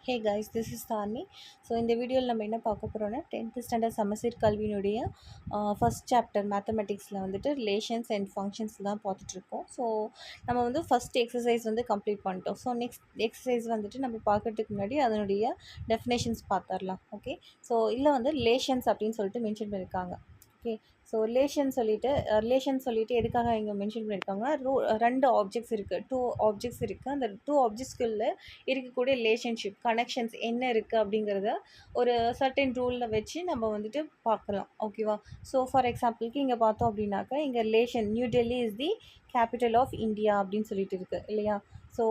Hey guys, this is Thani. So இந்த வீடியோவில் நம்ம என்ன பார்க்க போகிறோன்னா 10th ஸ்டாண்டர்ட் சமச்சீர் கல்வியினுடைய ஃபஸ்ட் சாப்டர் மேத்தமெட்டிக்ஸில் வந்துட்டு ரிலேஷன்ஸ் அண்ட் ஃபங்க்ஷன்ஸ் தான் பார்த்துட்ருக்கோம். ஸோ நம்ம வந்து ஃபஸ்ட் எக்ஸசைஸ் வந்து கம்ப்ளீட் பண்ணிட்டோம். ஸோ நெக்ஸ்ட் எக்ஸசைஸ் வந்துட்டு நம்ம பார்க்கறதுக்கு முன்னாடி அதனுடைய டெஃபினேஷன்ஸ் பார்த்துடலாம். ஓகே, ஸோ இதில் வந்து ரிலேஷன்ஸ் அப்படின்னு சொல்லிட்டு மென்ஷன் பண்ணியிருக்காங்க. ஓகே, ஸோ ரிலேஷன் சொல்லிட்டு எதுக்காக இங்கே மென்ஷன் பண்ணியிருக்காங்கன்னா, ரெண்டு ஆப்ஜெக்ட்ஸ் இருக்குது, டூ ஆப்ஜெக்ட்ஸ் இருக்குது. அந்த டூ ஆப்ஜெக்ட்ஸ்குள்ளே இருக்கக்கூடிய ரிலேஷன்ஷிப் கனெக்ஷன்ஸ் என்ன இருக்குது அப்படிங்கிறத ஒரு சர்டன் ரூலில் வச்சு நம்ம வந்துட்டு பார்க்கலாம். ஓகேவா? ஸோ ஃபார் எக்ஸாம்பிளுக்கு இங்கே பார்த்தோம் அப்படின்னாக்கா, இங்கே relation New Delhi is the capital of India அப்படின்னு சொல்லிட்டு இருக்குது இல்லையா? ஸோ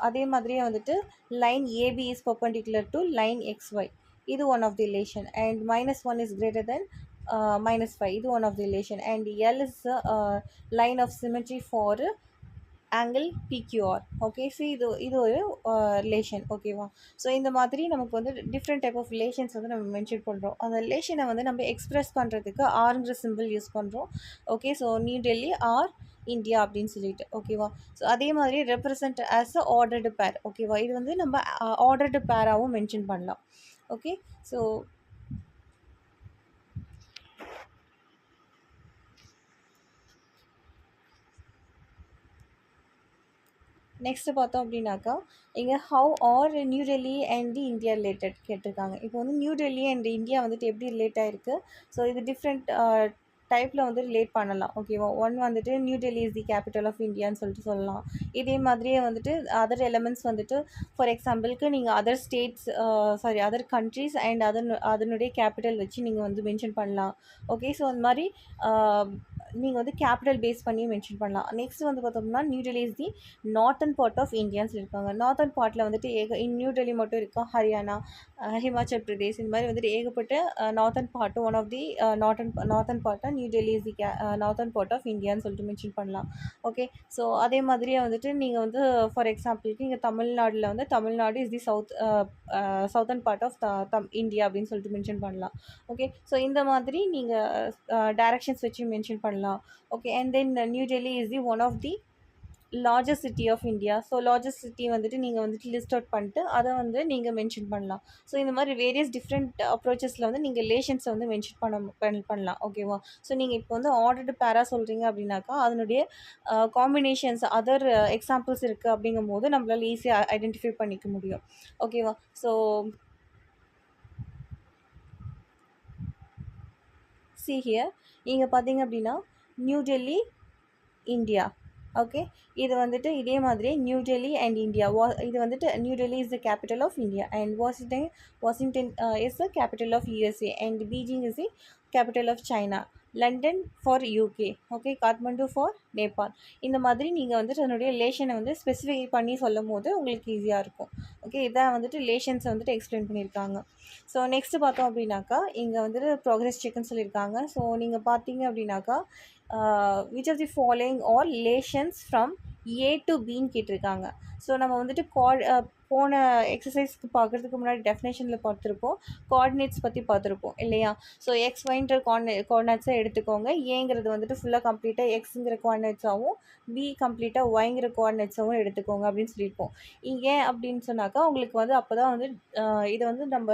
அதே மாதிரியே வந்துட்டு line AB is perpendicular to line XY, இது one of the relation. And -1 is greater than -5, இது one of the relation. And L is line of symmetry for angle PQR. Okay, so இது ஒரு relation. ஓகேவா? So இந்த மாதிரி நமக்கு வந்து different type of relations வந்து நம்ம மென்ஷன் பண்ணுறோம். அந்த ரிலேஷனை வந்து நம்ம எக்ஸ்ப்ரெஸ் பண்ணுறதுக்கு ஆர்ங்கிற சிம்பிள் யூஸ் பண்ணுறோம். Okay, so New Delhi or India அப்படின்னு சொல்லிட்டு. ஓகேவா? ஸோ அதே மாதிரி ரெப்ரசன்ட் ஆஸ் அ ஆர்டர்டு பேர். ஓகேவா? இது வந்து நம்ம ஆர்டர்டு பேராகவும் மென்ஷன் பண்ணலாம். ஓகே, ஸோ நெக்ஸ்ட்டு பார்த்தோம் அப்படின்னாக்கா, இங்கே how are new Delhi and the India related கேட்டிருக்காங்க. இப்போ வந்து நியூ டெல்லி அண்ட் இந்தியா வந்துட்டு எப்படி ரிலேட் ஆகிருக்கு? ஸோ இது டிஃப்ரெண்ட் டைப்பில் வந்து ரிலேட் பண்ணலாம். ஓகேவா? ஒன் வந்துட்டு New Delhi is the capital of இந்தியான்னு சொல்லிட்டு சொல்லலாம். இதே மாதிரியே வந்துட்டு அதர் எலமெண்ட்ஸ் வந்துட்டு ஃபார் எக்ஸாம்பிளுக்கு நீங்கள் other states other countries and அதனுடைய கேபிட்டல் வச்சு நீங்கள் வந்து மென்ஷன் பண்ணலாம். ஓகே, ஸோ அந்த மாதிரி நீங்கள் வந்து கேபிட்டல் பேஸ் பண்ணி மென்ஷன் பண்ணலாம். நெக்ஸ்ட் வந்து பார்த்தோம்னா, New Delhi is the northern part of இந்தியான்னு சொல்லியிருக்காங்க. நார்த்தன் பார்ட்டில் வந்துட்டு நியூ டெல்லி மட்டும் இருக்கா, ஹரியானா, ஹிமாச்சல் பிரதேஷ், இந்த மாதிரி வந்துட்டு ஏகப்பட்ட northern part one of the northern பார்ட்டாக New Delhi is the northern part of இந்தியான்னு சொல்லிட்டு மென்ஷன் பண்ணலாம். ஓகே, ஸோ அதே மாதிரியே வந்துட்டு நீங்கள் வந்து ஃபார் எக்ஸாம்பிளுக்கு இங்கே தமிழ்நாட்டில் வந்து Tamil Nadu is the southern part of India அப்படின்னு சொல்லிட்டு மென்ஷன் பண்ணலாம். ஓகே, ஸோ இந்த மாதிரி நீங்கள் டைரக்ஷன்ஸ் வச்சு மென்ஷன் பண்ணலாம். Okay, and then New Delhi is the one of the largest city of India. So largest city வந்துட்டு நீங்கள் வந்துட்டு லிஸ்ட் அவுட் பண்ணிட்டு அதை வந்து நீங்கள் மென்ஷன் பண்ணலாம். ஸோ இந்த மாதிரி வேரியஸ் டிஃப்ரெண்ட் அப்ரோச்சஸில் வந்து நீங்கள் ரிலேஷன்ஸை வந்து மென்ஷன் பண்ணலாம். ஓகேவா? ஸோ நீங்கள் இப்போ வந்து ஆர்டர்டு பேரா சொல்கிறீங்க அப்படின்னாக்கா, அதனுடைய காம்பினேஷன்ஸ் அதர் எக்ஸாம்பிள்ஸ் இருக்குது அப்படிங்கும் போது நம்மளால் ஈஸியாக ஐடென்டிஃபை பண்ணிக்க முடியும். ஓகேவா? ஸோ see here, இங்கே பார்த்தீங்க அப்படின்னா நியூ டெல்லி இந்தியா. ஓகே, இது வந்துட்டு இதே மாதிரி நியூ டெல்லி அண்ட் இந்தியா. இது வந்துட்டு New Delhi is the capital of India and Washington is the capital of USA and Beijing is the capital of China, London for UK, okay, Kathmandu for Nepal. இந்த மாதிரி நீங்கள் வந்துட்டு அதனுடைய ரிலேஷனை வந்து ஸ்பெசிஃபை பண்ணி சொல்லும் போது உங்களுக்கு ஈஸியாக இருக்கும். ஓகே, இதான் வந்துட்டு ரிலேஷன்ஸை வந்துட்டு எக்ஸ்பிளைன் பண்ணியிருக்காங்க. ஸோ நெக்ஸ்ட்டு பார்த்தோம் அப்படின்னாக்கா, இங்கே வந்துட்டு ப்ராக்ரஸ் செக்னு சொல்லியிருக்காங்க. ஸோ நீங்கள் பார்த்தீங்க அப்படின்னாக்கா, which of the following are relations from A to பின்னு கேட்டிருக்காங்க. ஸோ நம்ம வந்துட்டு போன எக்ஸசைஸ்க்கு பார்க்குறதுக்கு முன்னாடி டெஃபினேஷனில் பார்த்துருப்போம், கோஆர்டினேட்ஸ் பற்றி பார்த்துருப்போம் இல்லையா? ஸோ XYன்ற கோஆர்டினேட்ஸை எடுத்துக்கோங்க. ஏங்கிறது வந்துட்டு ஃபுல்லாக கம்ப்ளீட்டாக எக்ஸுங்கிற கோஆர்டினேட்ஸாகவும், பி கம்ப்ளீட்டாக ஒய்ங்கிற கோஆர்டினேட்ஸாகவும் எடுத்துக்கோங்க அப்படின்னு சொல்லியிருப்போம். ஏன் அப்படின்னு சொன்னாக்கா, உங்களுக்கு வந்து அப்போ தான் வந்து இதை வந்து நம்ம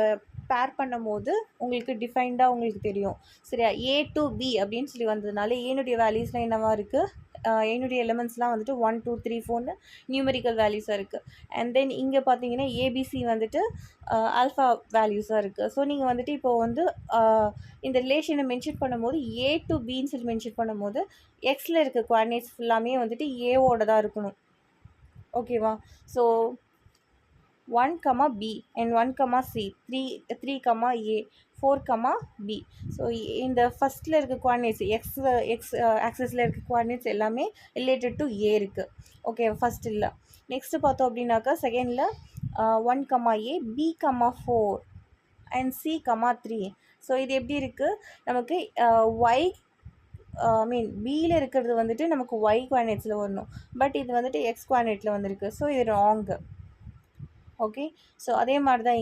பேர் பண்ணும் போது உங்களுக்கு டிஃபைன்டாக உங்களுக்கு தெரியும். சரியா? ஏ டு பி அப்படின்னு சொல்லி வந்ததுனால ஏனுடைய வேல்யூஸ்லாம் என்னவாக இருக்குது, என்னுடைய எலிமெண்ட்ஸ்லாம் வந்துட்டு 1 2 3 4ன்னு நியூமெரிக்கல் வேல்யூஸாக இருக்குது. அண்ட் தென் இங்கே பார்த்தீங்கன்னா ஏபிசி வந்துட்டு ஆல்ஃபா வேல்யூஸாக இருக்குது. ஸோ நீங்கள் வந்துட்டு இப்போது வந்து இந்த ரிலேஷனை மென்ஷன் பண்ணும்போது ஏ டு பின்னு சொல்லி மென்ஷன் பண்ணும்போது எக்ஸில் இருக்க கோஆர்டினேட்ஸ் ஃபுல்லாமே வந்துட்டு ஏவோட தான் இருக்கணும். ஓகேவா? So 1, B and 1, C, 3, A, 4, B. So இந்த ஃபஸ்ட்டில் இருக்க கோஆர்டினேட்ஸ் எக்ஸ் ஆக்சஸில் இருக்க கோஆர்டினேட்ஸ் எல்லாமே ரிலேட்டட் டு ஏ இருக்குது. ஓகே, ஃபஸ்ட் இல்லை. நெக்ஸ்ட்டு பார்த்தோம் அப்படின்னாக்கா செகண்டில் 1, A, B, 4 and C, 3. So இது எப்படி இருக்குது நமக்கு ஒய் பியில் இருக்கிறது வந்துட்டு நமக்கு ஒய் கோஆர்டினேட்ஸில் வரணும், பட் இது வந்துட்டு எக்ஸ் கோஆர்டினேட்டில் வந்திருக்கு. ஸோ இது ராங்கு. ஓகே, ஸோ அதே மாதிரி தான்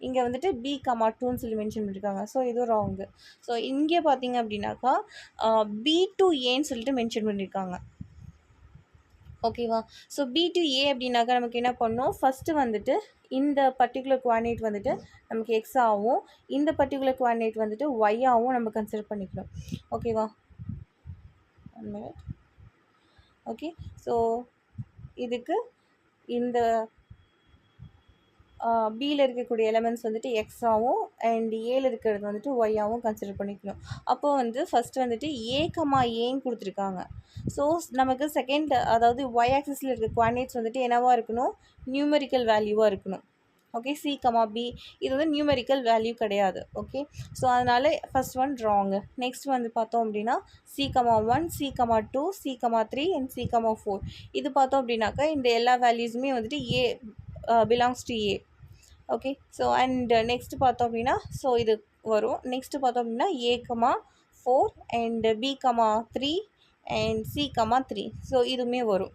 இங்கே வந்துட்டு B, 2ன்னு சொல்லி மென்ஷன் பண்ணியிருக்காங்க. ஸோ இதுவும் ராங்கு. ஸோ இங்கே பார்த்தீங்க அப்படின்னாக்கா B to Aன்னு சொல்லிட்டு மென்ஷன் பண்ணியிருக்காங்க. ஓகேவா. ஸோ பி டு ஏ அப்படின்னாக்கா நமக்கு என்ன பண்ணணும், ஃபஸ்ட்டு வந்துட்டு இந்த பர்டிகுலர் குவாடினேட் வந்துட்டு நமக்கு எக்ஸ் ஆகும், இந்த பர்டிகுலர் குவாடினேட் வந்துட்டு ஒய் ஆகும் நம்ம கன்சிடர் பண்ணிக்கணும். ஓகேவா. 1 minute. ஓகே. ஸோ இதுக்கு இந்த பியில் இருக்கக்கூடிய எலமெண்ட்ஸ் வந்துட்டு எக்ஸாகவும் அண்ட் ஏல இருக்கிறது வந்துட்டு ஒய்யாகவும் கன்சிடர் பண்ணிக்கணும். அப்போது வந்து ஃபஸ்ட்டு வந்துட்டு ஏ கமா ஏன்னு கொடுத்துருக்காங்க. ஸோ நமக்கு செகண்ட் அதாவது ஒய் ஆக்சிஸில் இருக்க குவாடினேட்ஸ் வந்துட்டு என்னவாக இருக்கணும், நியூமெரிக்கல் வேல்யூவாக இருக்கணும். ஓகே. சி கமா பி இது வந்து நியூமெரிக்கல் வேல்யூ கிடையாது. ஓகே. ஸோ அதனால் ஃபஸ்ட் ஒன் ராங்கு. நெக்ஸ்ட் வந்து பார்த்தோம் அப்படின்னா C comma 1, C comma 2, C comma 3 and C comma 4 இது பார்த்தோம் அப்படின்னாக்கா இந்த எல்லா வேல்யூஸுமே வந்துட்டு A belongs to A. Okay. So and next பார்த்தோம் அப்படின்னா ஸோ இது வரும். நெக்ஸ்ட்டு பார்த்தோம் அப்படின்னா A comma 4 and B comma 3 and C comma 3 so இதுவுமே வரும்.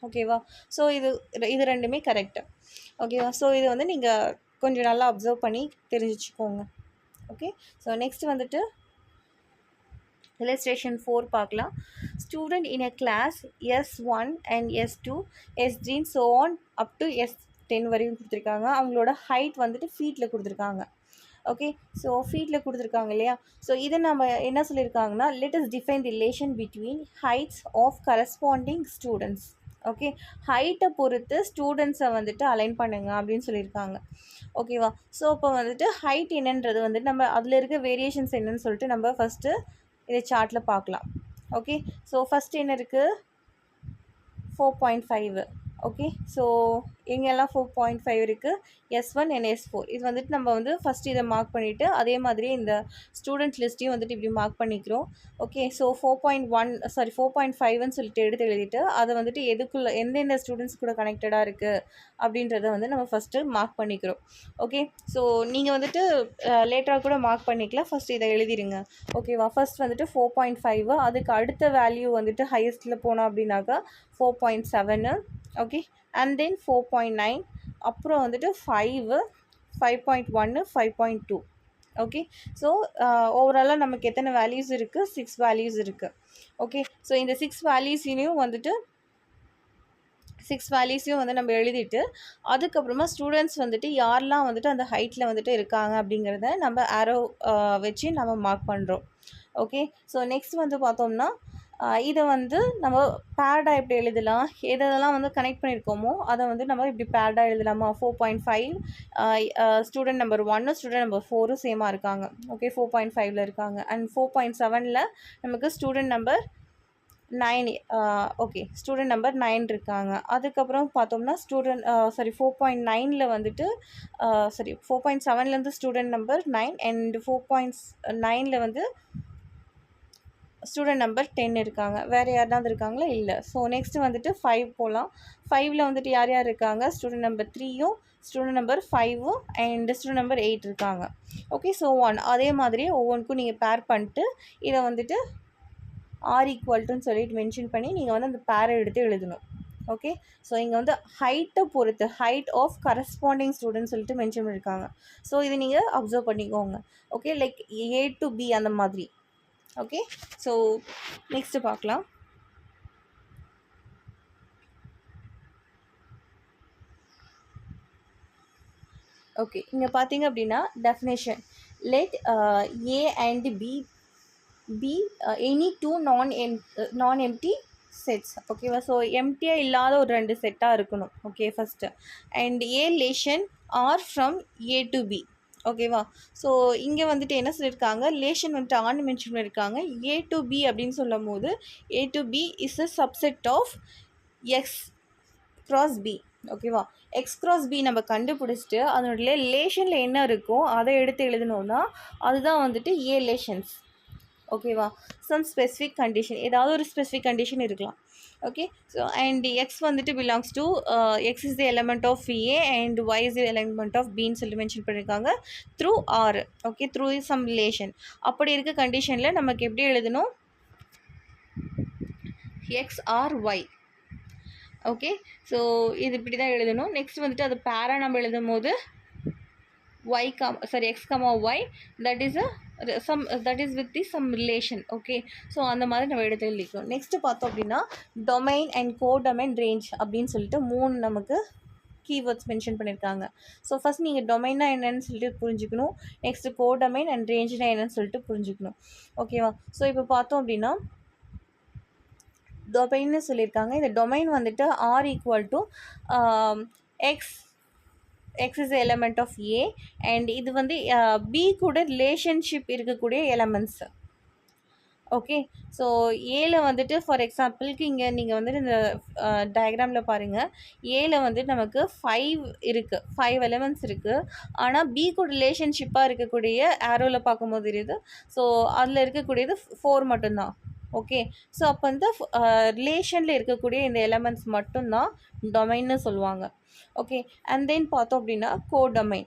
ஓகேவா. ஸோ இது ரெண்டுமே கரெக்டு. ஓகேவா. ஸோ இது வந்து நீங்கள் கொஞ்சம் நல்லா அப்சர்வ் பண்ணி தெரிஞ்சுக்கோங்க. ஓகே. ஸோ நெக்ஸ்ட் வந்துட்டு illustration 4 பார்க்கலாம். Student in a class S1 and S2 S3 so on up to S10 வரையும் கொடுத்துருக்காங்க. அவங்களோட ஹைட் வந்துட்டு ஃபீட்டில் கொடுத்துருக்காங்க. ஓகே. ஸோ ஃபீட்டில் கொடுத்துருக்காங்க இல்லையா. ஸோ இதை நம்ம என்ன சொல்லியிருக்காங்கன்னா let us define the relation between heights of corresponding students. Okay. ஹைட்டை பொறுத்து ஸ்டூடெண்ட்ஸை வந்துட்டு அலைன் பண்ணுங்க அப்படின்னு சொல்லியிருக்காங்க. ஓகேவா. ஸோ இப்போ வந்துட்டு ஹைட் என்னன்றது வந்துட்டு நம்ம அதில் இருக்க வேரியேஷன்ஸ் என்னன்னு சொல்லிட்டு நம்ம ஃபஸ்ட்டு இதை சார்ட்டில் பார்க்கலாம். ஓகே. ஸோ ஃபஸ்ட்டு என்ன இருக்குது, 4.5. ஓகே. ஸோ எங்கெல்லாம் 4.5 இருக்குது, S1 and S4 இது வந்துட்டு நம்ம வந்து ஃபஸ்ட்டு இதை மார்க் பண்ணிவிட்டு அதே மாதிரி இந்த ஸ்டூடெண்ட் லிஸ்ட்டையும் வந்துட்டு இப்படி மார்க் பண்ணிக்கிறோம். ஓகே. ஸோ 4.5ன்னு சொல்லிட்டு எடுத்து எழுதிட்டு அதை வந்துட்டு எதுக்குள்ளே எந்தெந்த ஸ்டூடெண்ட்ஸ் கூட கனெக்டடாக இருக்குது அப்படின்றத வந்து நம்ம ஃபஸ்ட்டு மார்க் பண்ணிக்கிறோம். ஓகே. ஸோ நீங்கள் வந்துட்டு லேட்டராக கூட மார்க் பண்ணிக்கலாம், ஃபஸ்ட்டு இதை எழுதிடுங்க. ஓகேவா. ஃபஸ்ட் வந்துட்டு 4.5 அதுக்கு அடுத்த வேல்யூ வந்துட்டு ஹையஸ்ட்டில் போனோம் அப்படின்னாக்கா 4.7. ஓகே. அண்ட் தென் 4.9 அப்புறம் வந்துட்டு 5, 5.1, 5.2. ஓகே. ஸோ ஓவராலாக நமக்கு எத்தனை வேல்யூஸ் இருக்குது, 6 வேல்யூஸ் இருக்குது. ஓகே. ஸோ இந்த 6 வேல்யூஸையும் வந்துட்டு 6 வேல்யூஸையும் வந்து நம்ம எழுதிட்டு அதுக்கப்புறமா ஸ்டூடெண்ட்ஸ் வந்துட்டு யாரெல்லாம் வந்துட்டு அந்த ஹைட்டில் வந்துட்டு இருக்காங்க அப்படிங்கிறத நம்ம ஆரோ வச்சு நம்ம மார்க் பண்ணுறோம். ஓகே. ஸோ நெக்ஸ்ட் வந்து பார்த்தோம்னா இதை வந்து நம்ம பேர்டாக எப்படி எழுதலாம், எதெல்லாம் வந்து கனெக்ட் பண்ணியிருக்கோமோ அதை வந்து நம்ம இப்படி பேர்டாக எழுதலாமா. 4.5 ஸ்டூடெண்ட் நம்பர் 1 ஸ்டூடெண்ட் நம்பர் 4 சேமாக இருக்காங்க. ஓகே. 4.5ல் இருக்காங்க. அண்ட் 4.7ல் நமக்கு student number 9 okay student number 9 இருக்காங்க. அதுக்கப்புறம் பார்த்தோம்னா 4.9ல் வந்துட்டு 4.7லேருந்து ஸ்டூடெண்ட் நம்பர் 9 அண்ட் 4.9ல் வந்து ஸ்டூடெண்ட் நம்பர் 10 இருக்காங்க. வேறு யாருனாவது இருக்காங்களா, இல்லை. ஸோ நெக்ஸ்ட்டு வந்துட்டு 5 போகலாம். 5ல் வந்துட்டு யார் யார் இருக்காங்க, ஸ்டூடெண்ட் நம்பர் 3யும் ஸ்டூடெண்ட் நம்பர் 5ம் அண்ட் ஸ்டூடெண்ட் நம்பர் 8 இருக்காங்க. ஓகே. ஸோ அதே மாதிரி ஒவ்வொன்றுக்கும் நீங்கள் பேர் பண்ணிட்டு இதை வந்துட்டு ஆர் ஈக்குவல்ட்டுன்னு சொல்லிட்டு மென்ஷன் பண்ணி நீங்கள் வந்து அந்த பேரை எடுத்து எழுதணும். ஓகே. ஸோ இங்கே வந்து ஹைட்டை பொறுத்து ஹைட் ஆஃப் கரஸ்பாண்டிங் ஸ்டூடெண்ட் சொல்லிட்டு மென்ஷன் பண்ணியிருக்காங்க. ஸோ இது நீங்கள் அப்சர்வ் பண்ணிக்கோங்க. Okay. Like A to B அந்த மாதிரி. ஓகே. ஸோ நெக்ஸ்ட்டு பார்க்கலாம். ஓகே. இங்கே பார்த்தீங்க அப்படின்னா definition let A and B any 2 non-empty sets. ஓகேவா. ஸோ எம்டியாக இல்லாத ஒரு 2 செட்டாக இருக்கணும். Okay. First and A relation R from A to B. ஓகேவா. ஸோ இங்கே வந்துட்டு என்ன சொல்லியிருக்காங்க, ரிலேஷன் வந்துட்டு ஆன்னு மென்ஷன் பண்ணியிருக்காங்க. A to B அப்படின்னு சொல்லும் போது A to B is a subset of X cross B. ஓகேவா. எக்ஸ் க்ராஸ் பி நம்ம கண்டுபிடிச்சிட்டு அதனுடைய ரிலேஷனில் என்ன இருக்கோ அதை எடுத்து எழுதணும்னா அதுதான் வந்துட்டு A relations. Okay. Some specific condition, ஏதாவது ஒரு ஸ்பெசிஃபிக் கண்டிஷன் இருக்கலாம். ஓகே. ஸோ அண்ட் எக்ஸ் வந்துட்டு belongs to X is the element of A and Y is the element of பின்னு சொல்லி மென்ஷன் பண்ணியிருக்காங்க through R. Okay. Through some relation. அப்படி இருக்க கண்டிஷனில் நமக்கு எப்படி எழுதணும், X R Y. Okay. So இது இப்படி தான் எழுதணும். நெக்ஸ்ட் வந்துட்டு அது பேரா நம்ம எழுதும் போது X comma Y that is a sum that is with the sum relation. Okay, so அந்த மாதிரி நம்ம எடுத்து எழுதிக்கணும். நெக்ஸ்ட்டு பார்த்தோம் அப்படின்னா டொமைன் அண்ட் கோடொமைன் ரேஞ்ச் அப்படின்னு சொல்லிட்டு 3 நமக்கு கீவேர்ட்ஸ் மென்ஷன் பண்ணியிருக்காங்க. ஸோ ஃபஸ்ட் நீங்கள் டொமைன்னா என்னன்னு சொல்லிட்டு புரிஞ்சுக்கணும். நெக்ஸ்ட்டு கோடொமைன் அண்ட் ரேஞ்ச்னா என்னன்னு சொல்லிட்டு புரிஞ்சுக்கணும். ஓகேவா? ஸோ இப்போ பார்த்தோம் அப்படின்னா டொமைன்னு சொல்லியிருக்காங்க. இந்த டொமைன் வந்துட்டு R equal to x is the element of A and இது வந்து B கூட ரிலேஷன்ஷிப் இருக்கக்கூடிய எலமெண்ட்ஸ். ஓகே, ஸோ ஏல வந்துட்டு ஃபார் எக்ஸாம்பிளுக்கு இங்கே நீங்கள் வந்துட்டு இந்த டயக்ராமில் பாருங்கள், ஏல வந்துட்டு நமக்கு 5 இருக்குது, 5 எலமெண்ட்ஸ் இருக்குது. ஆனால் B கூட ரிலேஷன்ஷிப்பாக இருக்கக்கூடிய ஆரோவில் பார்க்கும்போது தெரியுது. ஸோ அதில் இருக்கக்கூடியது 4 மட்டும்தான். ஓகே, ஸோ அப்போ இந்த ரிலேஷனில் இருக்கக்கூடிய இந்த எலமெண்ட்ஸ் மட்டும்தான் டொமைன்னு சொல்லுவாங்க. ஓகே, அண்ட் தென் பார்த்தோம் அப்படின்னா கோடொமைன்.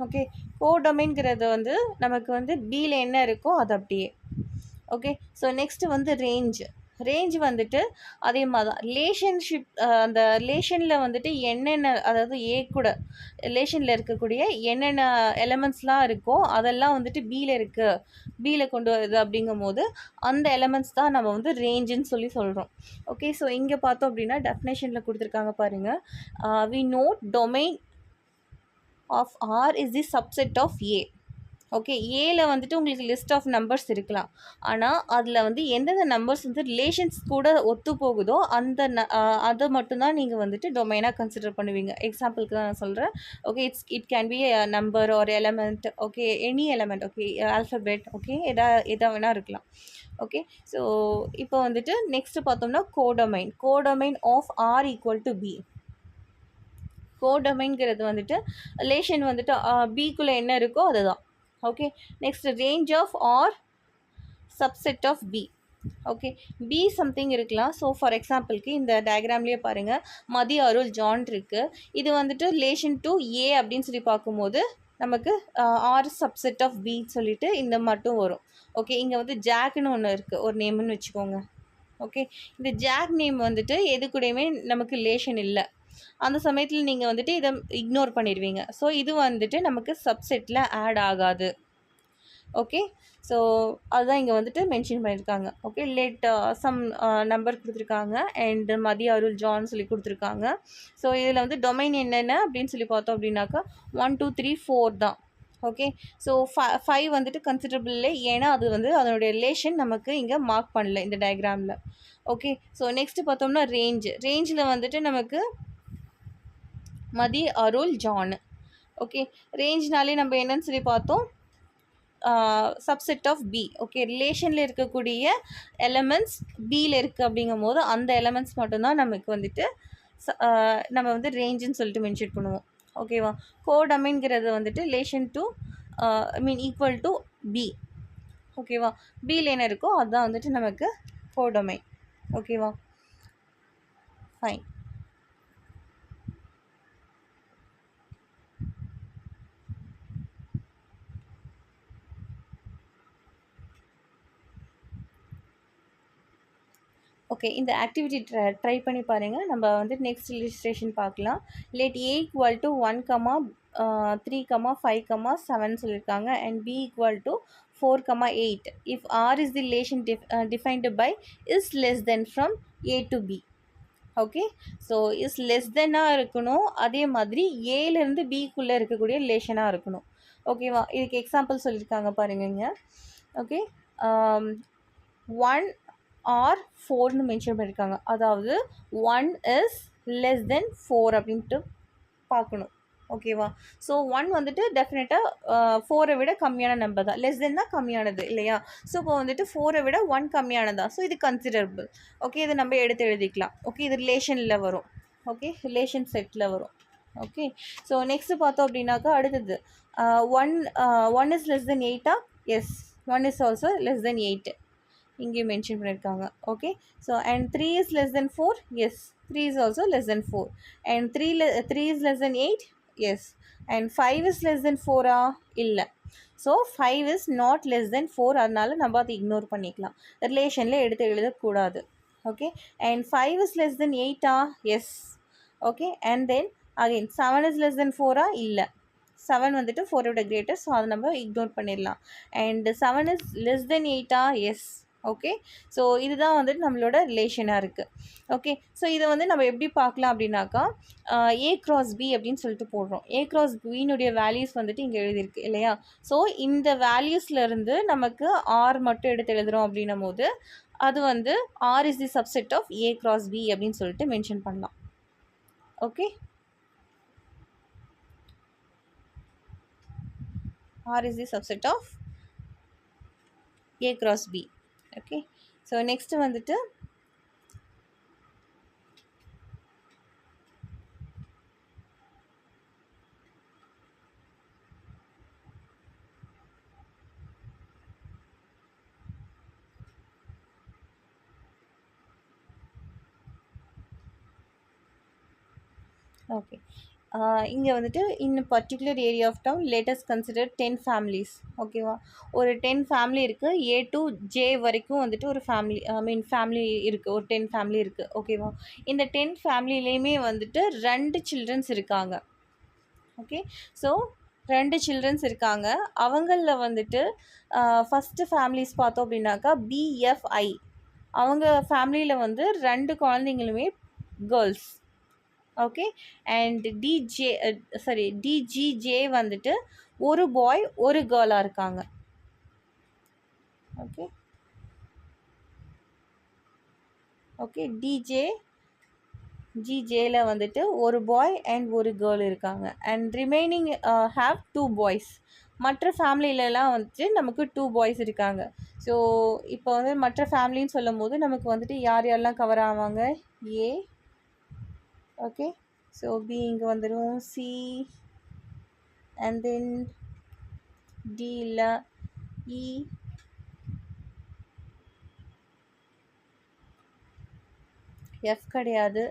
ஓகே, கோடொமைன்கிறது வந்து நமக்கு வந்து பியில் என்ன இருக்கோ அது அப்படியே. ஓகே, ஸோ நெக்ஸ்ட்டு வந்து ரேஞ்ச் வந்துட்டு அதே மாதிரி தான் ரிலேஷன்ஷிப். அந்த ரிலேஷனில் வந்துட்டு என்னென்ன, அதாவது ஏ கூட ரிலேஷனில் இருக்கக்கூடிய என்னென்ன எலமெண்ட்ஸ்லாம் இருக்கோ அதெல்லாம் வந்துட்டு பியில் கொண்டு வருது அப்படிங்கும் போது அந்த எலமெண்ட்ஸ் தான் நம்ம வந்து ரேஞ்சுன்னு சொல்கிறோம். ஓகே, ஸோ இங்கே பார்த்தோம் அப்படின்னா டெஃபினேஷனில் கொடுத்துருக்காங்க பாருங்கள். We note domain of R is the subset of A. Okay, ஏல வந்துட்டு உங்களுக்கு லிஸ்ட் ஆஃப் நம்பர்ஸ் இருக்கலாம். ஆனால் அதில் வந்து எந்தெந்த நம்பர்ஸ் வந்து ரிலேஷன்ஸ் கூட ஒத்து போகுதோ அதை மட்டும்தான் நீங்கள் வந்துட்டு டொமைனாக கன்சிடர் பண்ணுவீங்க. எக்ஸாம்பிளுக்கு தான் நான் சொல்கிறேன். Okay, it can be a number or element. Okay, any element. Okay, alphabet. Okay, எதா வேணால் இருக்கலாம். ஓகே, ஸோ இப்போ வந்துட்டு நெக்ஸ்ட்டு பார்த்தோம்னா codomain of R equal to B. கோடொமைன்கிறது வந்துட்டு ரிலேஷன் வந்துட்டு பிக்குள்ளே என்ன இருக்கோ அதுதான். Okay, next range of R subset of B. Okay, B something இருக்கலாம். ஸோ ஃபார் எக்ஸாம்பிளுக்கு இந்த டயக்ராம்லேயே பாருங்கள், மதி, அருள், ஜான் இருக்குது. இது வந்துட்டு ரிலேஷன் டு ஏ அப்படின்னு சொல்லி பார்க்கும்போது நமக்கு ஆர் சப்செட் ஆஃப் பி சொல்லிட்டு இந்த மட்டும் வரும். ஓகே, இங்கே வந்து ஜாக்னு ஒன்று இருக்குது, ஒரு நேம்னு வச்சுக்கோங்க. ஓகே, இந்த ஜாக் நேம் வந்துட்டு எது கூடயுமே நமக்கு ரிலேஷன் இல்லை. அந்த சமயத்தில் நீங்கள் வந்துட்டு இதை இக்னோர் பண்ணிடுவீங்க. ஸோ இது வந்துட்டு நமக்கு சப்செட்டில் ஆட் ஆகாது. ஓகே, ஸோ அதுதான் இங்கே வந்துட்டு மென்ஷன் பண்ணியிருக்காங்க. ஓகே, லெட் சம் நம்பர் கொடுத்துருக்காங்க அண்ட் மதி, அருள், ஜான் சொல்லி கொடுத்துருக்காங்க. ஸோ இதில் வந்து டொமைன் என்னென்ன அப்படின்னு சொல்லி பார்த்தோம் அப்படின்னாக்கா 1 2 3 4 தான். ஓகே, ஸோ 5 வந்துட்டு கன்சிடரபிள் இல்லை, ஏன்னா அது வந்து அதனுடைய ரிலேஷன் நமக்கு இங்கே மார்க் பண்ணல இந்த டயக்ராமில். ஓகே, ஸோ நெக்ஸ்ட்டு பார்த்தோம்னா ரேஞ்சில் வந்துட்டு நமக்கு மதி, அருள், ஜான். ஓகே, ரேஞ்ச்னாலே நம்ம என்னன்னு சொல்லி பார்த்தோம், சப்செட் ஆஃப் பி. ஓகே, ரிலேஷனில் இருக்கக்கூடிய எலமெண்ட்ஸ் பியில் இருக்குது அப்படிங்கும் போது அந்த எலமெண்ட்ஸ் மட்டும்தான் நமக்கு வந்துட்டு நம்ம வந்து ரேஞ்சுன்னு சொல்லிட்டு மென்ஷன் பண்ணுவோம். ஓகேவா? கோடொமைன்கிறது வந்துட்டு relation to equal to B. ஓகேவா? பியில் என்ன இருக்கோ அதுதான் வந்துட்டு நமக்கு கோடொமைன். ஓகேவா? ஃபைன். ஓகே, இந்த ஆக்டிவிட்டி ட்ரை பண்ணி பாருங்கள். நம்ம வந்து நெக்ஸ்ட் இல்லஸ்ட்ரேஷன் பார்க்கலாம். லெட் ஏ ஈக்குவல் டு 1, 3, 5, 7 சொல்லியிருக்காங்க and B equal to 4, 8 if R is the relation defined by is less than from A to B. Okay, so is less தென்னாக இருக்கணும், அதே மாதிரி ஏலேருந்து பிக்குள்ளே இருக்கக்கூடிய ரிலேஷனாக இருக்கணும். ஓகேவா? இதுக்கு எக்ஸாம்பிள் சொல்லியிருக்காங்க பாருங்க. ஓகே, 1 ஆர் 4ன்னு மென்ஷன் பண்ணியிருக்காங்க. அதாவது 1 இஸ் லெஸ் தென் 4 அப்படின்ட்டு பார்க்கணும். ஓகேவா? ஸோ 1 வந்துட்டு டெஃபினட்டாக 4ஐ விட கம்மியான நம்பர் தான். லெஸ் தென் தான் கம்மியானது இல்லையா? ஸோ இப்போ வந்துட்டு 4ஐ விட 1 கம்மியானதா. ஸோ இது கன்சிடரபிள். ஓகே, இதை நம்ம எடுத்து எழுதிக்கலாம். ஓகே, இது ரிலேஷனில் வரும். ஓகே, ரிலேஷன் செட்டில் வரும். ஓகே, ஸோ நெக்ஸ்ட்டு பார்த்தோம் அப்படின்னாக்கா அடுத்தது 1 இஸ் லெஸ் தென் 8ஆ? Yes, 1 is also less than 8 இங்கேயும் மென்ஷன் பண்ணியிருக்காங்க. Okay, so and 3 is less than 4? Yes, 3 is also less than 4 and 3 is less than 8? Yes, and 5 is less than 4ஆ? இல்லை. So 5 is not less than 4, அதனால நம்ம அதை ignore பண்ணிக்கலாம், ரிலேஷனில் எடுத்து எழுதக்கூடாது. Okay, and 5 is less than 8ஆ? Yes. Okay, and then again 7 is less than 4ஆ? இல்லை. 7 வந்துட்டு 4ஓட கிரேட்டர், ஸோ அதை நம்ம இக்னோர் பண்ணிடலாம். அண்ட் 7 இஸ் லெஸ் தென் 8ஆ? எஸ். ஓகே, ஸோ இதுதான் வந்துட்டு நம்மளோட ரிலேஷனாக இருக்குது. ஓகே, ஸோ இதை வந்து நம்ம எப்படி பார்க்கலாம் அப்படின்னாக்கா, ஏ கிராஸ் பி அப்படின்னு சொல்லிட்டு போடுறோம். ஏ கிராஸ் பியினுடைய வேல்யூஸ் வந்துட்டு இங்கே எழுதியிருக்கு இல்லையா? ஸோ இந்த வேல்யூஸ்லேருந்து நமக்கு ஆர் மட்டும் எடுத்து எழுதுகிறோம் அப்படின்னும் போது அது வந்து R is the subset of A cross B அப்படின்னு சொல்லிட்டு மென்ஷன் பண்ணலாம். Okay, R is the subset of A cross B. Okay, so next வந்துட்டு ஓகே, இங்கே வந்துட்டு in particular area of town latest consider 10 families. ஓகேவா, ஒரு 10 ஃபேமிலி இருக்குது. A to J வரைக்கும் வந்துட்டு ஒரு ஃபேமிலி, ஃபேமிலி இருக்குது, ஒரு 10 ஃபேமிலி இருக்குது. ஓகேவா, இந்த 10 ஃபேமிலிலேயுமே வந்துட்டு 2 சில்ட்ரன்ஸ் இருக்காங்க. ஓகே, ஸோ 2 சில்ட்ரன்ஸ் இருக்காங்க. அவங்களில் வந்துட்டு ஃபஸ்ட்டு ஃபேமிலிஸ் பார்த்தோம் அப்படின்னாக்கா பிஎஃப்ஐ, அவங்க ஃபேமிலியில் வந்து 2 குழந்தைங்களுமே கேர்ள்ஸ். ஓகே, அண்ட் டிஜிஜே வந்துட்டு ஒரு பாய் ஒரு கேர்ளாக இருக்காங்க. ஓகே, ஓகே, ஜிஜேல வந்துட்டு ஒரு பாய் அண்ட் ஒரு கேர்ள் இருக்காங்க. And remaining have 2 boys. மற்ற ஃபேமிலியிலலாம் வந்துட்டு நமக்கு 2 பாய்ஸ் இருக்காங்க. ஸோ இப்போ வந்து மற்ற ஃபேமிலின்னு சொல்லும் போது நமக்கு வந்துட்டு யார் யாரெல்லாம் கவர் ஆவாங்க? ஏ. ஓகே, ஸோ பி இங்கே வந்துடும், சி அண்ட் தென் டி இல்லை, இ, எஃப் கிடையாது,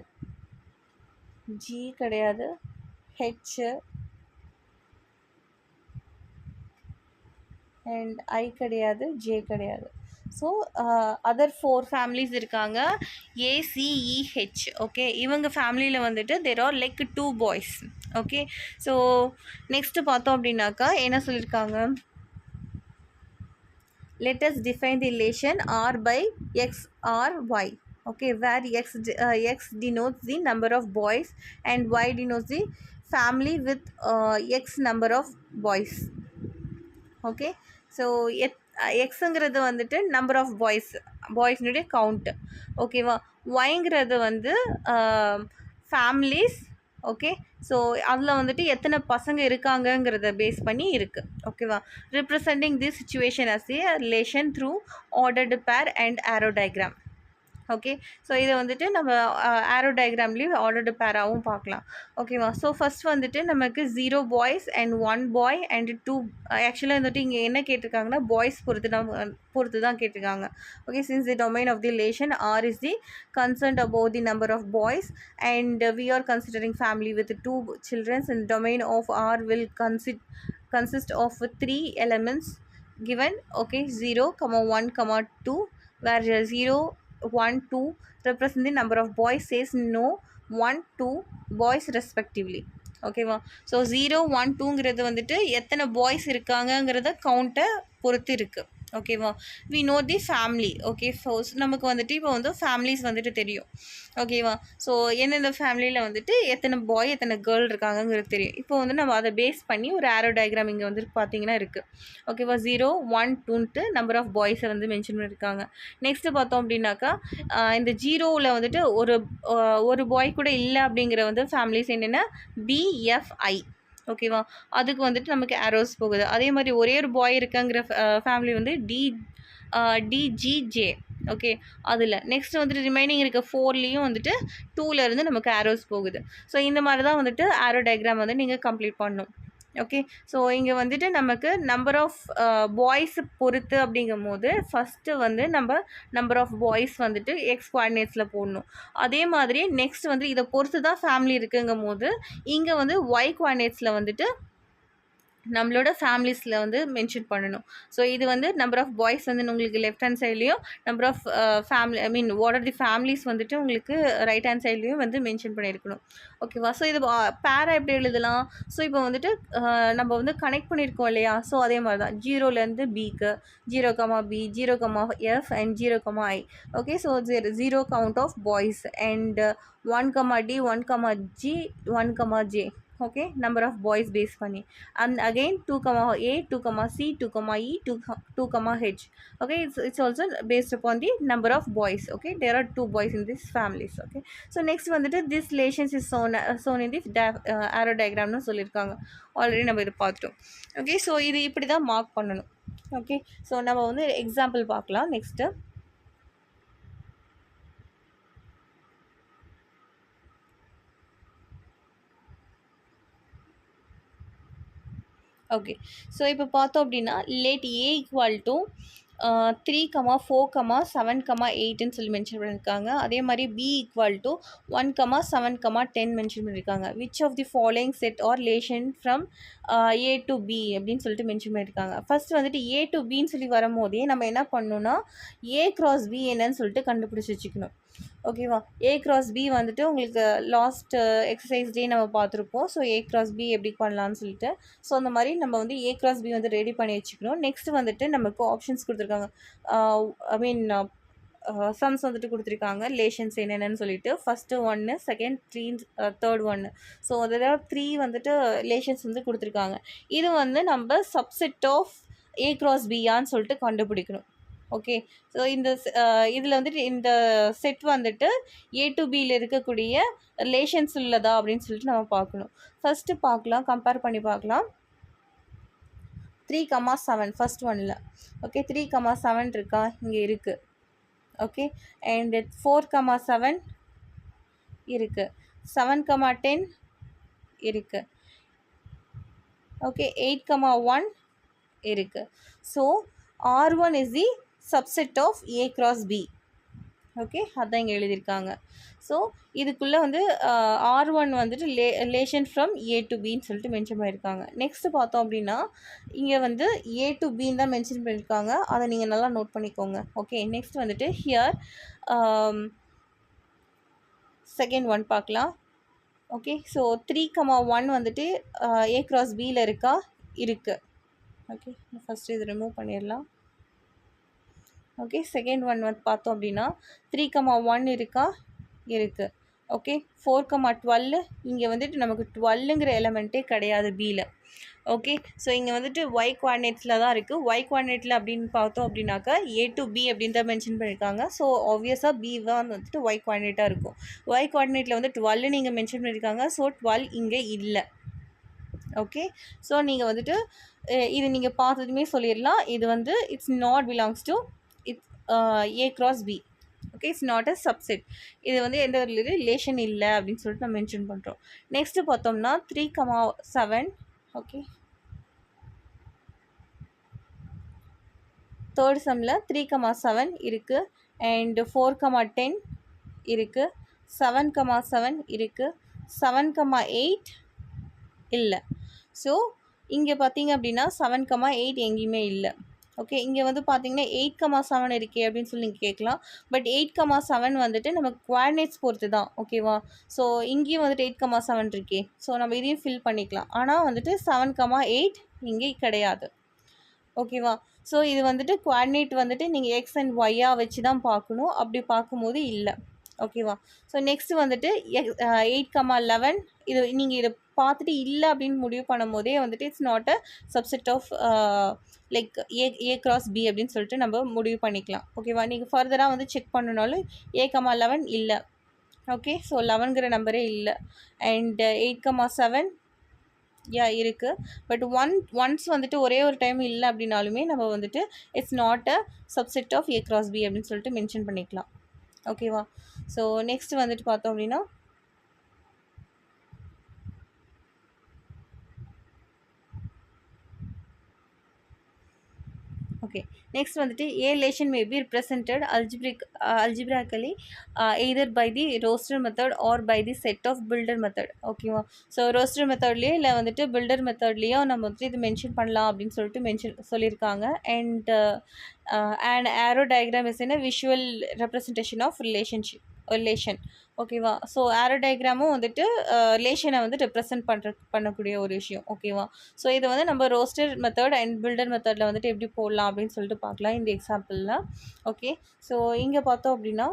ஜி கிடையாது, ஹெச் அண்ட் ஐ கிடையாது, ஜே கிடையாது. ஸோ அதர் 4 ஃபேமிலிஸ் இருக்காங்க, ஏசிஇஹெச். ஓகே, இவங்க ஃபேமிலியில் வந்துட்டு there are like 2 boys. Okay, so next பார்த்தோம் அப்படின்னாக்கா என்ன சொல்லியிருக்காங்க? let us define the relation r by x or y. Okay, where x denotes the number of boys and y denotes the family with x number of boys. Okay, so எக்ஸுங்கிறது வந்துட்டு number of பாய்ஸ்னுடைய count. ஓகேவா, ஒய்ங்கிறது வந்து families. Okay, so அதில் வந்துட்டு எத்தனை பசங்க இருக்காங்கங்கிறத base பண்ணி இருக்குது. ஓகேவா, representing this situation as a relation through ordered pair and arrow diagram. Okay, so இதை வந்துட்டு நம்ம ஆரோ டயக்ராம்லேயும் ஆர்டர்டு பேராகவும் பார்க்கலாம். ஓகேவா, ஸோ ஃபஸ்ட் வந்துட்டு நமக்கு 0 பாய்ஸ் அண்ட் 1 பாய் அண்ட் 2. ஆக்சுவலாக வந்துட்டு இங்கே என்ன கேட்டிருக்காங்கன்னா பாய்ஸ் பொறுத்து தான் கேட்டிருக்காங்க. Okay, since the domain of the relation R is the concerned about the number of boys and we are considering family with 2 childrens and domain of R will consist of 3 elements given. Okay, 0, 1, 2, where 0, 1, 2 represent the number of boys, says no 1, 2 boys respectively. ஓகேவா, so 0, 1, 2ங்கிறது வந்துட்டு எத்தனை boys இருக்காங்கங்கிறத கவுண்ட்டை பொறுத்து இருக்குது. ஓகேவா, we know the family. Okay, நமக்கு வந்துட்டு இப்போ வந்து ஃபேமிலிஸ் வந்துட்டு தெரியும். ஓகேவா, ஸோ எந்தெந்த ஃபேமிலியில் வந்துட்டு எத்தனை பாய் எத்தனை கேர்ள் இருக்காங்கங்கிறது தெரியும். இப்போ வந்து நம்ம அதை பேஸ் பண்ணி ஒரு ஆரோ டயக்ராம் இங்கே வந்துட்டு பார்த்தீங்கன்னா இருக்குது. ஓகேவா, 0, 1, 2ன்ட்டு நம்பர் ஆஃப் பாய்ஸை வந்து மென்ஷன் பண்ணியிருக்காங்க. நெக்ஸ்ட்டு பார்த்தோம் அப்படின்னாக்கா இந்த 0வில் வந்துட்டு ஒரு பாய் கூட இல்லை அப்படிங்கிற வந்து ஃபேமிலிஸ் என்னென்னா பிஎஃப்ஐ. ஓகேவா, அதுக்கு வந்துட்டு நமக்கு ஆரோஸ் போகுது. அதே மாதிரி ஒரே ஒரு பாய் இருக்காங்கிற ஃபேமிலி வந்து டிஜிஜே. ஓகே, அதில் நெக்ஸ்ட் வந்துட்டு ரிமைனிங் இருக்க 4லேயும் வந்துட்டு 2லேருந்து நமக்கு ஆரோஸ் போகுது. ஸோ இந்த மாதிரி தான் வந்துட்டு ஆரோ டயக்ராம் வந்து நீங்கள் கம்ப்ளீட் பண்ணணும். ஓகே, ஸோ இங்கே வந்துட்டு நமக்கு நம்பர் ஆஃப் பாய்ஸ் பொறுத்து அப்படிங்கும் போது ஃபஸ்ட்டு வந்து நம்ம நம்பர் ஆஃப் பாய்ஸ் வந்துட்டு எக்ஸ் கோஆர்டினேட்ஸில் போடணும். அதே மாதிரி நெக்ஸ்ட் வந்து இதை பொறுத்து தான் ஃபேமிலி இருக்குங்கும் போது இங்கே வந்து ஒய் கோஆர்டினேட்ஸில் வந்துட்டு நம்மளோட ஃபேமிலிஸில் வந்து மென்ஷன் பண்ணணும். ஸோ இது வந்து நம்பர் ஆஃப் பாய்ஸ் வந்து உங்களுக்கு லெஃப்ட் ஹேண்ட் சைட்லேயும், number of family I mean what are the families வந்துட்டு உங்களுக்கு ரைட் ஹேண்ட் சைட்லேயும் வந்து மென்ஷன் பண்ணியிருக்கணும். ஓகேவா? ஸோ இது பேரா எப்படி எழுதலாம்? ஸோ இப்போ வந்துட்டு நம்ம வந்து கனெக்ட் பண்ணியிருக்கோம் இல்லையா? ஸோ அதே மாதிரி தான் 0லேருந்து பிக்கு 0, B 0, F and 0, I. Okay, so 0 count of boys and 1, D 1, G 1, J. okay, number of boys base பண்ணி and again 2, A 2, C 2, E 2, H. okay, it's also based upon the number of boys. okay, there are 2 boys in this families. okay, so next வந்துட்டு this relations is shown in the arrow diagram னு சொல்லியிருக்காங்க. Already நம்ம இதை பார்த்துட்டோம். Okay, so இது இப்படி தான் mark பண்ணணும். ஓகே, ஸோ நம்ம வந்து எக்ஸாம்பிள் பார்க்கலாம் நெக்ஸ்ட்டு. ஓகே, ஸோ இப்போ பார்த்தோம் அப்படின்னா let A equal to 3, 4, 7, 8ன்னு சொல்லி மென்ஷன் பண்ணியிருக்காங்க. அதே மாதிரி B equal to 1, 7, 10 மென்ஷன் பண்ணியிருக்காங்க. which of the following set or relation from A to B அப்படின்னு சொல்லிட்டு மென்ஷன் பண்ணியிருக்காங்க. ஃபர்ஸ்ட் வந்துட்டு A to Bன்னு சொல்லி வரும்போதே நம்ம என்ன பண்ணணும்னா A cross B என்னன்னு சொல்லிட்டு கண்டுபிடிச்சி வச்சுக்கணும். ஓகேவா? A cross B வந்துட்டு உங்களுக்கு லாஸ்ட் எக்ஸசைஸ் டே நம்ம பார்த்துருப்போம். ஸோ A cross B எப்படி பண்ணலான்னு சொல்லிட்டு, ஸோ அந்த மாதிரி நம்ம வந்து A cross B வந்து ரெடி பண்ணி வச்சுக்கணும். நெக்ஸ்ட் வந்துட்டு நமக்கு ஆப்ஷன்ஸ் கொடுத்துருக்காங்க. ஐ மீன் சம்ஸ் வந்துட்டு கொடுத்துருக்காங்க ரிலேஷன்ஸ் என்னென்னு சொல்லிட்டு. First 1, second 3, third 1. ஸோ அதில் 3 வந்துட்டு ரிலேஷன்ஸ் வந்து கொடுத்துருக்காங்க. இது வந்து நம்ம சப்செட் ஆஃப் A cross B-யான்னு சொல்லிட்டு கண்டுபிடிக்கணும். ஓகே, ஸோ இந்த இதில் வந்துட்டு இந்த செட் வந்துட்டு A to Bயில் இருக்கக்கூடிய ரிலேஷன்ஸ் உள்ளதா அப்படின்னு சொல்லிட்டு நம்ம பார்க்கணும். ஃபஸ்ட்டு பார்க்கலாம், கம்பேர் பண்ணி பார்க்கலாம். 3, 7 ஃபஸ்ட் ஒன்னில். ஓகே, 3, 7 இருக்கா? இங்கே இருக்குது. ஓகே, அண்ட் 4, 7 இருக்குது. 7, 10 இருக்குது. ஓகே, 8, 1 இருக்குது. So R1 is the subset of A cross B. Okay, அதான் இங்கே எழுதியிருக்காங்க. ஸோ இதுக்குள்ளே வந்து R1 வந்துட்டு ரிலேஷன் ஃப்ரம் A to Bன்னு சொல்லிட்டு மென்ஷன் பண்ணியிருக்காங்க. நெக்ஸ்ட்டு பார்த்தோம் அப்படின்னா இங்கே வந்து A to Bன்னு தான் மென்ஷன் பண்ணியிருக்காங்க. அதை நீங்கள் நல்லா நோட் பண்ணிக்கோங்க. ஓகே, நெக்ஸ்ட் வந்துட்டு ஹியர் செகண்ட் ஒன் பார்க்கலாம். ஓகே, ஸோ 3, 1 வந்துட்டு A cross Bயில் இருக்கா? இருக்குது. ஓகே, ஃபஸ்ட்டு இது ரிமூவ் பண்ணிடலாம். ஓகே, செகண்ட் ஒன் வந்து பார்த்தோம் அப்படின்னா 3, 1 இருக்கா? இருக்குது. ஓகே, 4, 12 இங்கே வந்துட்டு நமக்கு 12ங்கிற எலமெண்ட்டே கிடையாது பியில். ஓகே, ஸோ இங்கே வந்துட்டு Y கோஆர்டினேட்ஸில் தான் இருக்குது. Y கோஆர்டினேட்டில் அப்படின்னு பார்த்தோம் அப்படின்னாக்கா A to B அப்படின்னு தான் மென்ஷன் பண்ணியிருக்காங்க. ஸோ ஆப்வியஸாக B தான் வந்துட்டு Y கோஆர்டினேட்டாக இருக்கும். Y கோஆர்டினேட்டில் வந்து 12 நீங்கள் மென்ஷன் பண்ணியிருக்காங்க. ஸோ 12 இங்கே இல்லை. ஓகே, ஸோ நீங்கள் வந்துட்டு இது நீங்கள் பார்த்ததுமே சொல்லிடலாம். இது வந்து it's not belongs to A cross B. Okay, it's not a subset. இது வந்து எந்த ஒரு ரிலேஷன் இல்லை அப்படின்னு சொல்லிட்டு நம்ம மென்ஷன் பண்ணுறோம். நெக்ஸ்ட்டு பார்த்தோம்னா 3, 7. ஓகே, தேர்ட் சம்மில் 3, 7 இருக்குது. அண்ட் 4, 10 இருக்குது. 7, 7 இருக்குது. 7, 8 இல்லை. ஸோ இங்கே பார்த்தீங்க அப்படின்னா 7, 8 எங்கேயுமே இல்லை. ஓகே, இங்கே வந்து பார்த்தீங்கன்னா 8, 7 இருக்கே அப்படின்னு சொல்லி நீங்கள் கேட்கலாம். பட் 8, 7 வந்துட்டு நமக்கு குவாடினேட்ஸ் பொறுத்து தான். ஓகேவா? ஸோ இங்கேயும் வந்துட்டு 8, 7 இருக்கே. ஸோ நம்ம இதையும் ஃபில் பண்ணிக்கலாம். ஆனால் வந்துட்டு 7, 8 இங்கே கிடையாது. ஓகேவா? ஸோ இது வந்துட்டு குவாடினேட் வந்துட்டு நீங்கள் எக்ஸ் அண்ட் ஒய்யாக வச்சு தான் பார்க்கணும். அப்படி பார்க்கும்போது இல்லை. ஓகேவா? ஸோ நெக்ஸ்ட்டு வந்துட்டு 8, 11 இது நீங்கள் இதை பார்த்துட்டு இல்லை அப்படின்னு முடிவு பண்ணும் போதே வந்துட்டு it's not a subset of like A cross B அப்படின்னு சொல்லிட்டு நம்ம முடிவு பண்ணிக்கலாம். ஓகேவா? நீங்கள் ஃபர்தராக வந்து செக் பண்ணனாலும் 8, 11 இல்லை. ஓகே, ஸோ 11ங்கிற நம்பரே இல்லை. அண்ட் 8, 7 இருக்குது. பட் ஒன்ஸ் வந்துட்டு ஒரே ஒரு டைம் இல்லை அப்படின்னாலுமே நம்ம வந்துட்டு it's not a subset of A cross B அப்படின்னு சொல்லிட்டு மென்ஷன் பண்ணிக்கலாம். ஓகேவா? ஸோ நெக்ஸ்ட் வந்துட்டு பார்த்தோம் அப்படின்னா ஓகே. நெக்ஸ்ட் வந்துட்டு A relation may be represented algebraically either by the roster method or by the set of builder method. ஓகேவா? So roster methodலயோ இல்லை வந்துட்டு builder methodலயோ நம்ம வந்துட்டு இது மென்ஷன் பண்ணலாம் அப்படின்னு சொல்லிட்டு சொல்லியிருக்காங்க. And an arrow diagram is in a visual representation of relation. ஓகேவா? ஸோ ஆரோ டயக்ராமும் வந்துட்டு ரிலேஷனை வந்து ரெப்ரசன்ட் பண்ணக்கூடிய ஒரு விஷயம். ஓகேவா? ஸோ இதை வந்து நம்ம ரோஸ்டர் மெத்தட் அண்ட் பில்டர் மெத்தடில் வந்துட்டு எப்படி போடலாம் அப்படின்னு சொல்லிட்டு பார்க்கலாம் இந்த எக்ஸாம்பிளில். ஓகே. ஸோ இங்கே பார்த்தோம் அப்படின்னா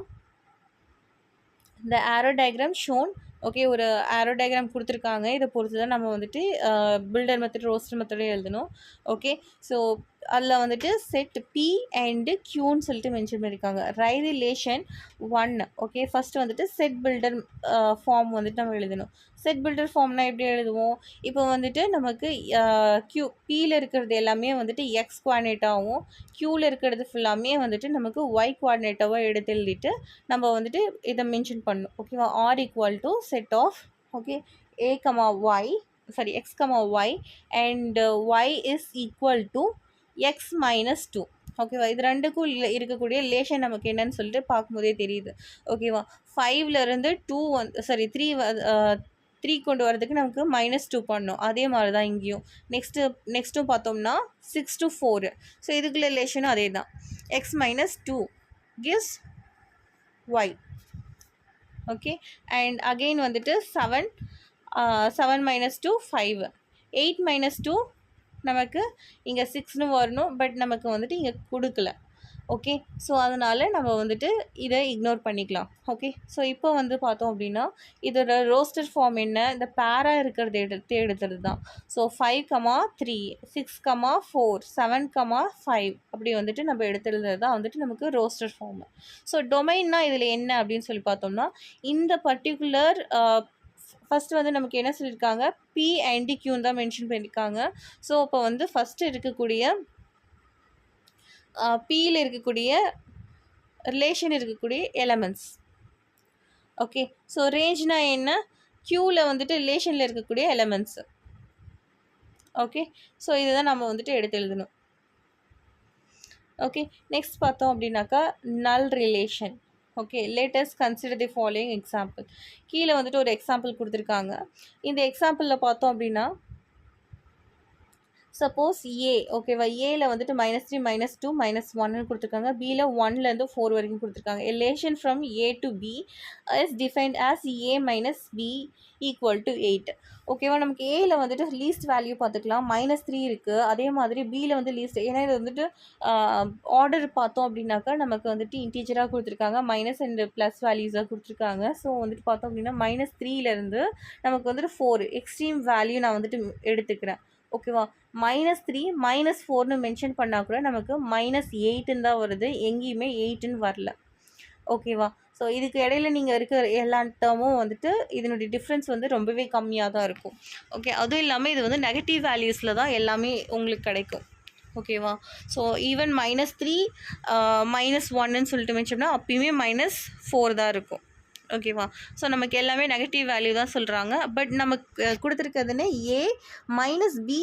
இந்த ஆரோ டயக்ராம் ஷோன். ஓகே, ஒரு ஆரோ டயக்ராம் கொடுத்துருக்காங்க. இதை பொறுத்து தான் நம்ம வந்துட்டு பில்டர் மெத்தட் ரோஸ்டர் மெத்தடே எழுதணும். ஓகே. ஸோ அதில் வந்துட்டு செட் பி அண்டு க்யூன்னு சொல்லிட்டு மென்ஷன் பண்ணியிருக்காங்க. Right relation 1. ஓகே, ஃபஸ்ட்டு வந்துட்டு செட் பில்டர் ஃபார்ம் வந்துட்டு நம்ம எழுதணும். செட் பில்டர் ஃபார்ம்னா எப்படி எழுதுவோம்? இப்போ வந்துட்டு நமக்கு பியில் இருக்கிறது எல்லாமே வந்துட்டு எக்ஸ் குவாடினேட்டாகவும் க்யூவில் இருக்கிறது ஃபுல்லாமே வந்துட்டு நமக்கு ஒய் குவாடினேட்டாகவும் எடுத்து எழுதிட்டு நம்ம வந்துட்டு இதை மென்ஷன் பண்ணணும். ஓகேவா? R equal to set of okay a comma y sorry x comma y and y is equal to x minus 2. ஓகேவா? இது ரெண்டுக்கும் இருக்கக்கூடிய ரிலேஷன் நமக்கு என்னன்னு சொல்லிட்டு பார்க்கும்போதே தெரியுது. ஓகேவா? 5லேருந்து 3 கொண்டு வரதுக்கு நமக்கு -2 பண்ணணும். அதே மாதிரி தான் இங்கேயும். நெக்ஸ்ட்டும் பார்த்தோம்னா 6 to 4. ஸோ இதுக்குள்ள ரிலேஷனும் அதே தான். x minus 2 gives y. Okay. And again வந்துட்டு 7 minus 2 5. 8 minus 2 நமக்கு இங்கே 6ன்னு வரணும். பட் நமக்கு வந்துட்டு இங்கே கொடுக்கல. ஓகே. ஸோ அதனால் நம்ம வந்துட்டு இதை இக்னோர் பண்ணிக்கலாம். ஓகே. ஸோ இப்போ வந்து பார்த்தோம் அப்படின்னா இதோட ரோஸ்டர் ஃபார்ம் என்ன? இந்த பேரா இருக்கிறத எடுத்துறது தான். ஸோ 5, 3, 6, 4, 7, 5 அப்படி வந்துட்டு நம்ம எடுத்துறது தான் வந்துட்டு நமக்கு ரோஸ்டர் ஃபார்ம். ஸோ டொமைன்னா இதில் என்ன அப்படின்னு சொல்லி பார்த்தோம்னா இந்த பர்டிகுலர் ஃபஸ்ட்டு வந்து நமக்கு என்ன சொல்லியிருக்காங்க? பி அண்ட் கியூன்னு தான் மென்ஷன் பண்ணியிருக்காங்க. ஸோ இப்போ வந்து ஃபஸ்ட்டு இருக்கக்கூடிய பியில் இருக்கக்கூடிய ரிலேஷன் இருக்கக்கூடிய எலமெண்ட்ஸ். ஓகே. ஸோ ரேஞ்ச்னா என்ன? க்யூவில் வந்துட்டு ரிலேஷனில் இருக்கக்கூடிய எலமெண்ட்ஸ். ஓகே. ஸோ இதுதான் நம்ம வந்துட்டு எடுத்து எழுதணும். ஓகே. நெக்ஸ்ட் பார்த்தோம் அப்படின்னாக்கா நல் relation. Okay. let us consider the following example. கீழே வந்துட்டு ஒரு எக்ஸாம்பிள் கொடுத்துருக்காங்க. இந்த எக்ஸாம்பிளில் பார்த்தோம் அப்படின்னா சப்போஸ் ஏ ஓகேவா? ஏல வந்துட்டு -3 -2 -1ன்னு கொடுத்துருக்காங்க. பியில் 1லேருந்து 4 வரைக்கும் கொடுத்துருக்காங்க. Relation from A to B is defined as A minus B equal to 8. ஓகேவா? நமக்கு ஏல வந்துட்டு லீஸ்ட் வேல்யூ பார்த்துக்கலாம். -3 இருக்குது. அதே மாதிரி பியில் வந்து லீஸ்ட். ஏன்னா இது வந்துட்டு ஆர்டர் பார்த்தோம் அப்படின்னாக்கா நமக்கு வந்துட்டு இன்டீஜராக கொடுத்துருக்காங்க. மைனஸ் அண்ட் ப்ளஸ் வேல்யூஸாக கொடுத்துருக்காங்க. ஸோ வந்துட்டு பார்த்தோம் அப்படின்னா -3லேருந்து நமக்கு வந்துட்டு 4 எக்ஸ்ட்ரீம் வேல்யூ நான் வந்துட்டு எடுத்துக்கிறேன். ஓகேவா? -3 -4ன்னு மென்ஷன் பண்ணால் கூட நமக்கு -8ன்னு தான் வருது. எங்கேயுமே 8ன்னு வரல. ஓகேவா? ஸோ இதுக்கு இடையில நீங்கள் இருக்கிற எல்லா டேர்மும் வந்துட்டு இதனுடைய டிஃப்ரென்ஸ் வந்து ரொம்பவே கம்மியாக தான் இருக்கும். ஓகே. அதுவும் இல்லாமல் இது வந்து நெகட்டிவ் வேல்யூஸில் தான் எல்லாமே உங்களுக்கு கிடைக்கும். ஓகேவா? ஸோ ஈவன் -3 -1ன்னு சொல்லிட்டு மென்ஷன் பண்ணால் அப்பயுமே -4 தான் இருக்கும். ஓகேவா? ஸோ நமக்கு எல்லாமே நெகட்டிவ் வேல்யூ தான் சொல்கிறாங்க. பட் நமக்கு கொடுத்துருக்கிறதுனே ஏ மைனஸ் பி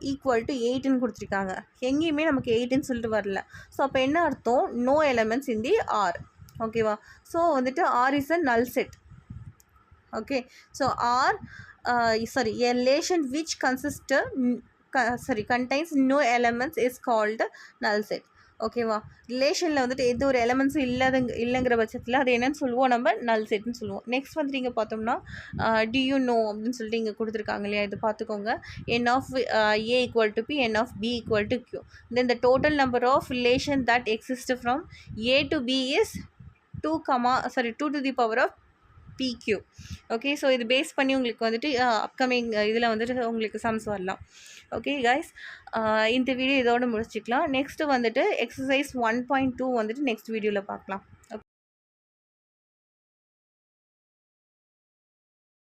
ஈக்குவல் டு 8ன்னு கொடுத்துருக்காங்க. எங்கேயுமே நமக்கு 8ன்னு சொல்லிட்டு வரல. ஸோ அப்போ என்ன அர்த்தம்? No elements in the R. ஓகேவா? ஸோ வந்துட்டு R is a null set. Okay. So R a relation which contains no elements is called null set. ஓகேவா? ரிலேஷனில் வந்துட்டு எந்த ஒரு எலமெண்ட்ஸும் இல்லைங்கிற பட்சத்தில் அது என்னன்னு சொல்லுவோம்? நம்ம நல் செட்னு சொல்லுவோம். நெக்ஸ்ட் வந்து நீங்கள் பார்த்தோம்னா டு யூ நோ அப்படின்னு சொல்லிட்டு இங்கே கொடுத்துருக்காங்க இல்லையா? இது பார்த்துக்கோங்க. n of a equal to p, n of b equal to q. Then the total number of relation that exists from a to b is 2 to the power of pq. Okay. So இது base பண்ணி உங்களுக்கு வந்துட்டு upcoming இதில் வந்துட்டு உங்களுக்கு sums வரலாம். Okay guys, இந்த video இதோடு முடிச்சுக்கலாம். நெக்ஸ்ட்டு வந்துட்டு எக்ஸசைஸ் 1.2 வந்துட்டு நெக்ஸ்ட் வீடியோவில் பார்க்கலாம்.